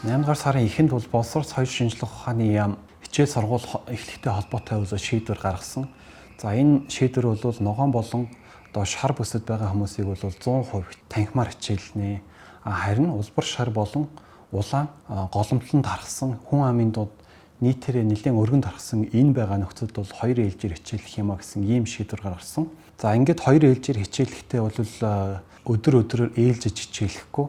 8 дугаар сарын эхэнд бол боловсрол соёл шинжилгээ ухааны яам хичээл сургууль эхлэхтэй холбоотой шийдвэр гаргасан. За энэ шийдвэр бол ногоон болон одоо шар бүсэд байгаа хүмүүсийг бол 100% танхимаар хичээлнэ. Харин улбар шар болон улаан голомтлон тархсан хүн амын дунд нийтээрээ нэлээд өргөн тархсан энэ байгаа нөхцөлд бол 2 ээлжээр хичээлэх юм а гэсэн ийм шийдвэр гаргасан. За ингээд 2 ээлжээр хичээлэхдээ бол өдөр ээлжиж хичээлэхгүй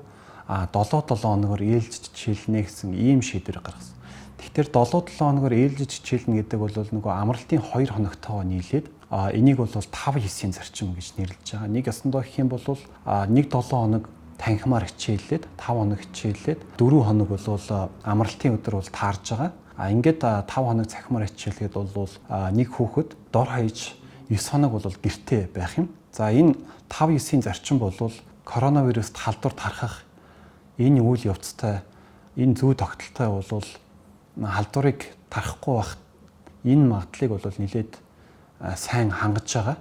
7-7 хоногор ээлжиж хичээлнэ гэсэн ийм шийдвэр гаргасан. Тэгэхээр 7-7 хоногор ээлжиж хичээлнэ гэдэг бол нөгөө амралтын 2 хоногтойгоо нийлээд энийг бол 5-9-ийн зарчим гэж нэрлэж байгаа. Нэг ясандаа гэх юм бол 1-7 хоног танхимаар хичээллээд 5 хоног хичээллээд 4 хоног бол амралтын өдөр бол таарж байгаа. Ингээд 5 хоног цахимаар хичээлгээд бол нэг хүүхэд дор хаяж 9 хоног бол гэртээ байх юм. За энэ 5-9-ийн зарчим бол коронавируст халдвар тархах энэ үйл явцтай энэ зүй тогтолтой бол халдварыг тарахгүй байх энэ магадлалыг бол нэлээд сайн хангаж байгаа.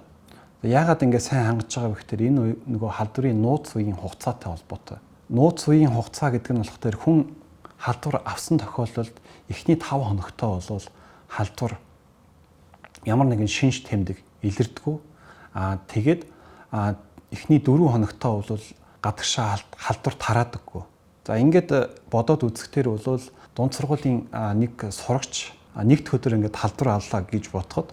Яагаад ингэ сайн хангаж байгаа вэ гэхээр энэ нөгөө халдварын нууц үеийн хугацаатай холбоотой. Нууц үеийн хугацаа гэдэг нь болохоор хүн халдвар авсан тохиолдолд эхний 5 хоногтой бол халдвар ямар нэгэн шинж тэмдэг илэрдэггүй. Тэгээд эхний 4 хоногтой бол гадагшаа халдвар тараадаггүй. За ингээд бодоод үзэхдээ бол дунд сургуулийн нэг сурагч нэгд өдөр ингээд халдвар авлаа гэж бодоход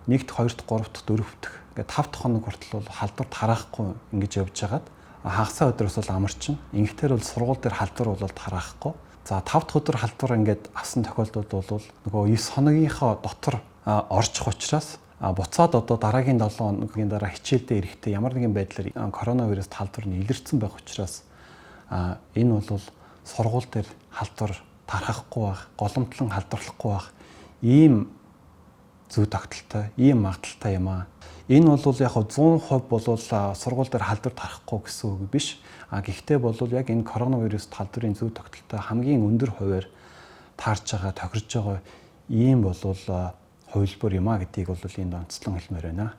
нэгд, хоёрт, гуравт, дөрөвт ингээд 5 дахь хоног хүртэл бол халдвар тараахгүй ингэж явж хагаад хагасаа өдрөөс бол амарчин. Ингэхдээ бол сургууль дээр халдвар бол тараахгүй. За 5 дахь өдөр халдвар ингээд авсан тохиолдолд бол нөгөө 9 хоногийнхоо дотор орчих учраас буцаад одоо дараагийн 7 хоногийн дараа хичээлдээ ирэхдээ ямар нэгэн байдлаар коронавируст халдвар нь илэрсэн байх учраас энэ бол сургууль дээр халдвар тархахгүй байх, голомтлон халдварлахгүй байх ийм зүй тогтолтой, ийм магадaltaй юм аа. Энэ бол яг 100% бол сургууль дээр халдвар тарахгүй гэсэн үг биш. Гэхдээ бол яг энэ коронавируст халдварын зүй тогтолтой хамгийн өндөр хувиар таарч байгаа, тохирж байгаа ийм бол хувилбар юм а гэдгийг бол энд онцлон хэлмээр байна.